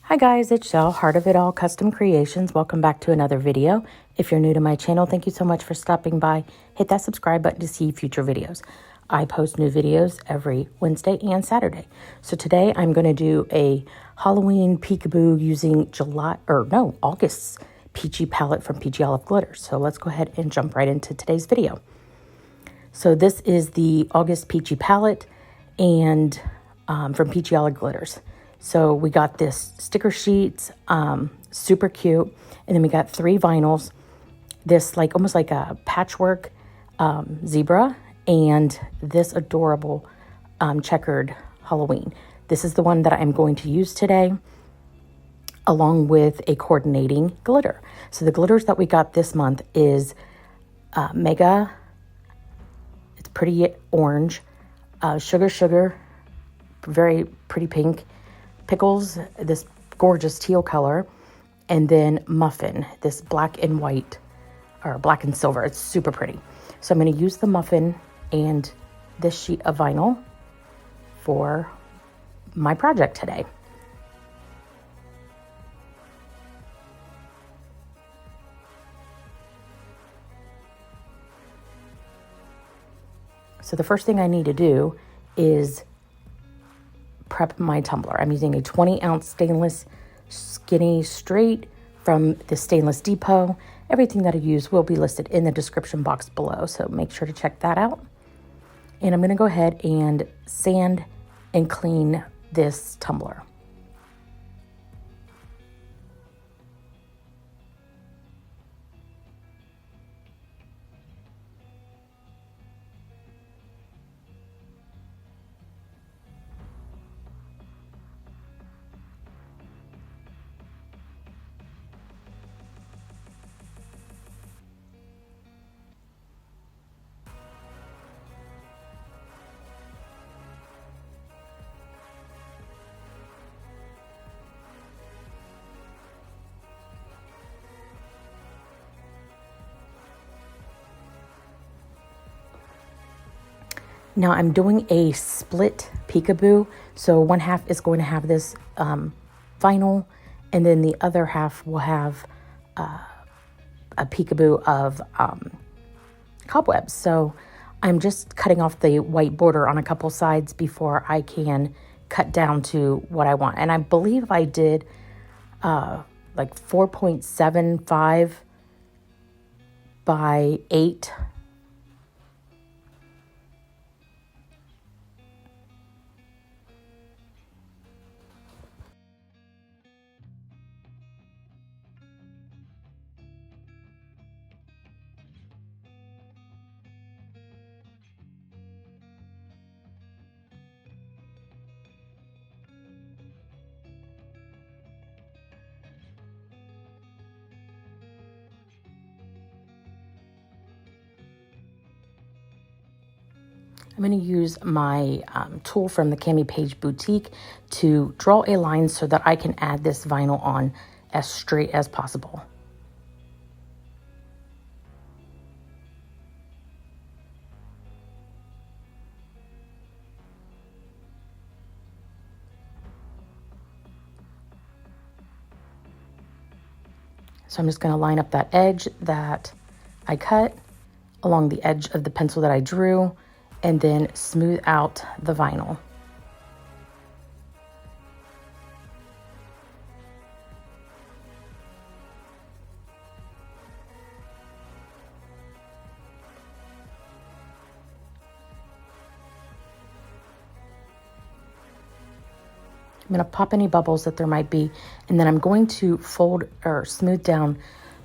Hi guys, it's Shell, Heart of It All Custom Creations. Welcome back to another video. If you're new to my channel, thank you so much for stopping by. Hit that subscribe button to see future videos. I post new videos every Wednesday and Saturday. So today I'm going to do a Halloween Peekaboo using August's Peachy palette from Peachy Olive Glitters. So let's go ahead and jump right into today's video. So this is the August Peachy palette and from Peachy Olive Glitters. So we got this sticker sheets, super cute. And then we got 3 vinyls, this almost like a patchwork zebra, and this adorable checkered Halloween. This is the one that I'm going to use today, along with a coordinating glitter. So the glitters that we got this month is Mega, it's pretty orange, Sugar, very pretty pink, Pickles, this gorgeous teal color, and then Muffin, this black and white, or black and silver. It's super pretty. So I'm going to use the Muffin and this sheet of vinyl for my project today. So the first thing I need to do is prep my tumbler. I'm using a 20-ounce stainless skinny straight from the Stainless Depot. Everything that I use will be listed in the description box below, so make sure to check that out. And I'm going to go ahead and sand and clean this tumbler. Now I'm doing a split peekaboo. So one half is going to have this vinyl, and then the other half will have a peekaboo of cobwebs. So I'm just cutting off the white border on a couple sides before I can cut down to what I want. And I believe I did like 4.75 by 8. I'm going to use my tool from the Cami Page Boutique to draw a line so that I can add this vinyl on as straight as possible. So I'm just going to line up that edge that I cut along the edge of the pencil that I drew, and then smooth out the vinyl. I'm going to pop any bubbles that there might be, and then I'm going to fold or smooth down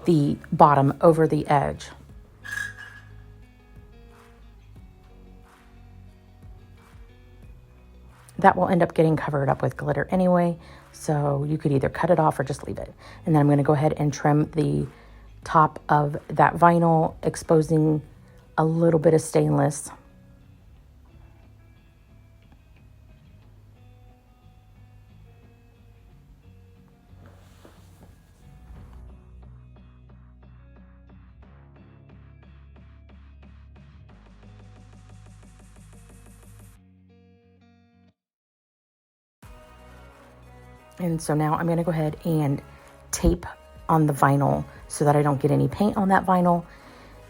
the bottom over the edge. That will end up getting covered up with glitter anyway, so you could either cut it off or just leave it. And then I'm going to go ahead and trim the top of that vinyl, exposing a little bit of stainless. And so now I'm going to go ahead and tape on the vinyl so that I don't get any paint on that vinyl,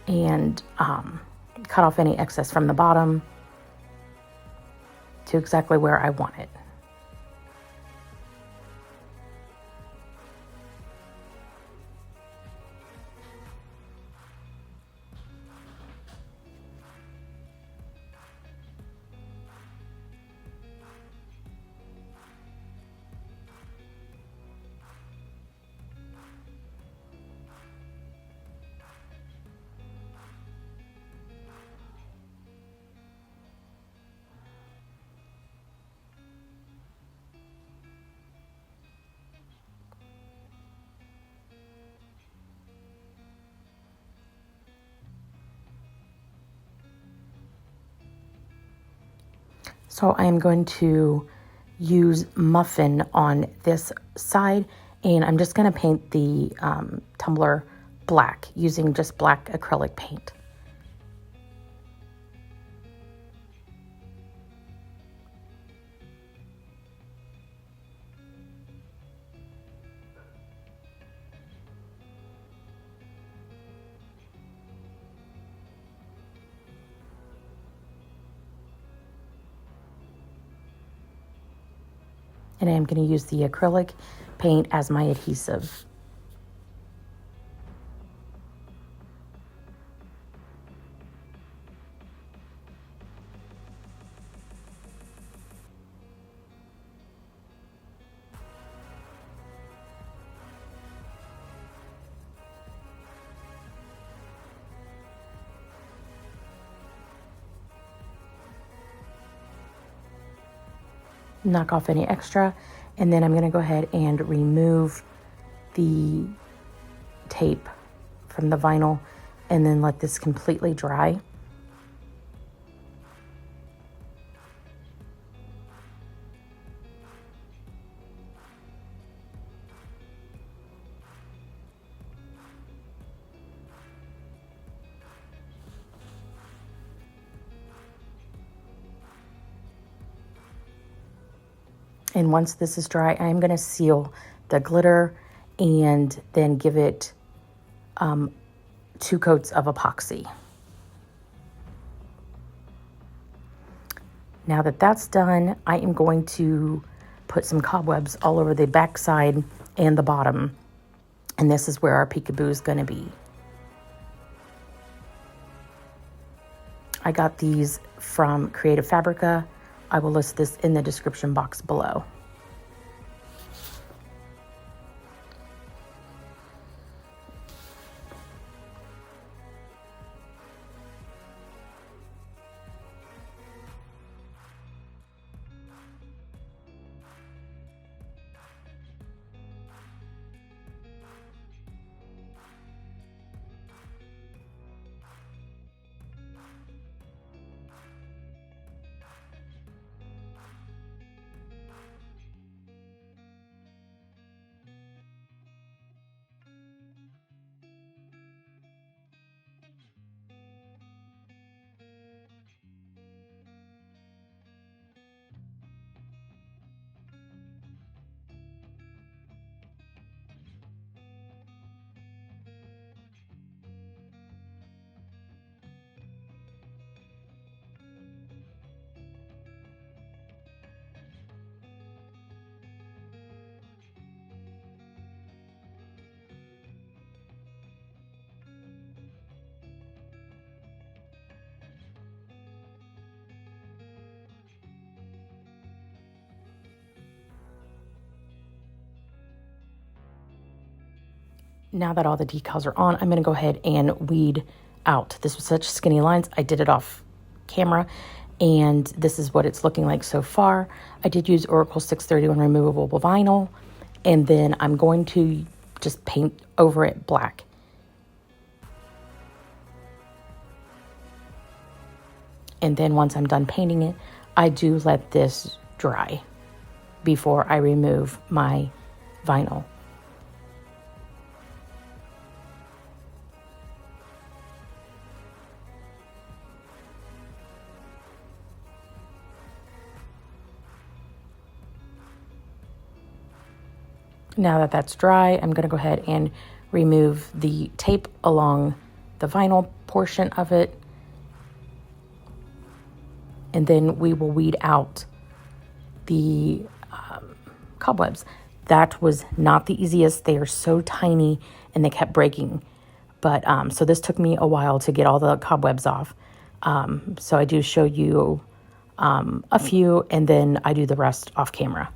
and cut off any excess from the bottom to exactly where I want it. So I am going to use Muffin on this side, and I'm just going to paint the tumbler black using just black acrylic paint. And I'm going to use the acrylic paint as my adhesive. Knock off any extra, and then I'm going to go ahead and remove the tape from the vinyl and then let this completely dry. And once this is dry, I'm going to seal the glitter and then give it 2 coats of epoxy. Now that that's done, I am going to put some cobwebs all over the back side and the bottom. And this is where our peekaboo is going to be. I got these from Creative Fabrica. I will list this in the description box below. Now that all the decals are on, I'm going to go ahead and weed out. This was such skinny lines. I did it off camera, and this is what it's looking like so far. I did use Oracle 631 removable vinyl, and then I'm going to just paint over it black. And then once I'm done painting it, I do let this dry before I remove my vinyl. Now that that's dry, I'm going to go ahead and remove the tape along the vinyl portion of it. And then we will weed out the cobwebs. That was not the easiest. They are so tiny and they kept breaking. But so this took me a while to get all the cobwebs off. So I do show you a few, and then I do the rest off camera.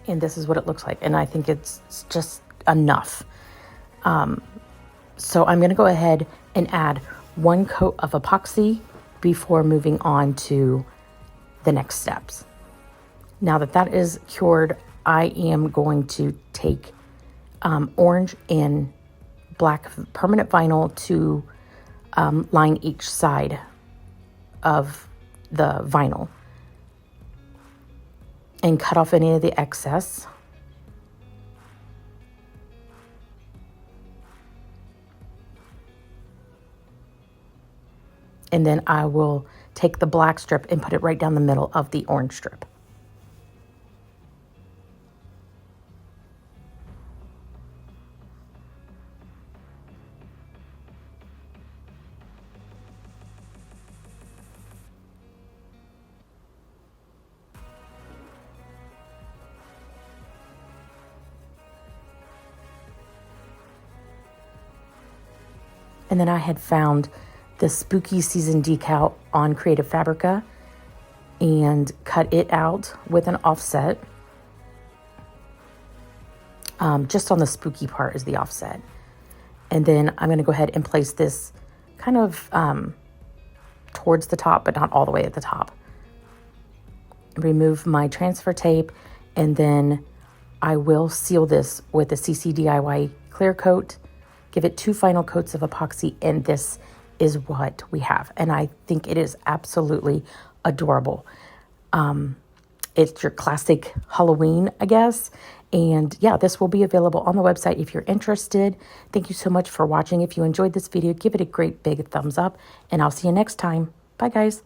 And this is what it looks like. And I think it's just enough. So I'm going to go ahead and add 1 coat of epoxy before moving on to the next steps. Now that that is cured, I am going to take orange and black permanent vinyl to line each side of the vinyl and cut off any of the excess. And then I will take the black strip and put it right down the middle of the orange strip. And then I had found the spooky season decal on Creative Fabrica and cut it out with an offset. Just on the spooky part is the offset. And then I'm going to go ahead and place this kind of towards the top, but not all the way at the top. Remove my transfer tape, and then I will seal this with a CC DIY clear coat. Give it 2 final coats of epoxy, and this is what we have. And I think it is absolutely adorable. It's your classic Halloween, I guess. And yeah, this will be available on the website if you're interested. Thank you so much for watching. If you enjoyed this video, give it a great big thumbs up, and I'll see you next time. Bye, guys.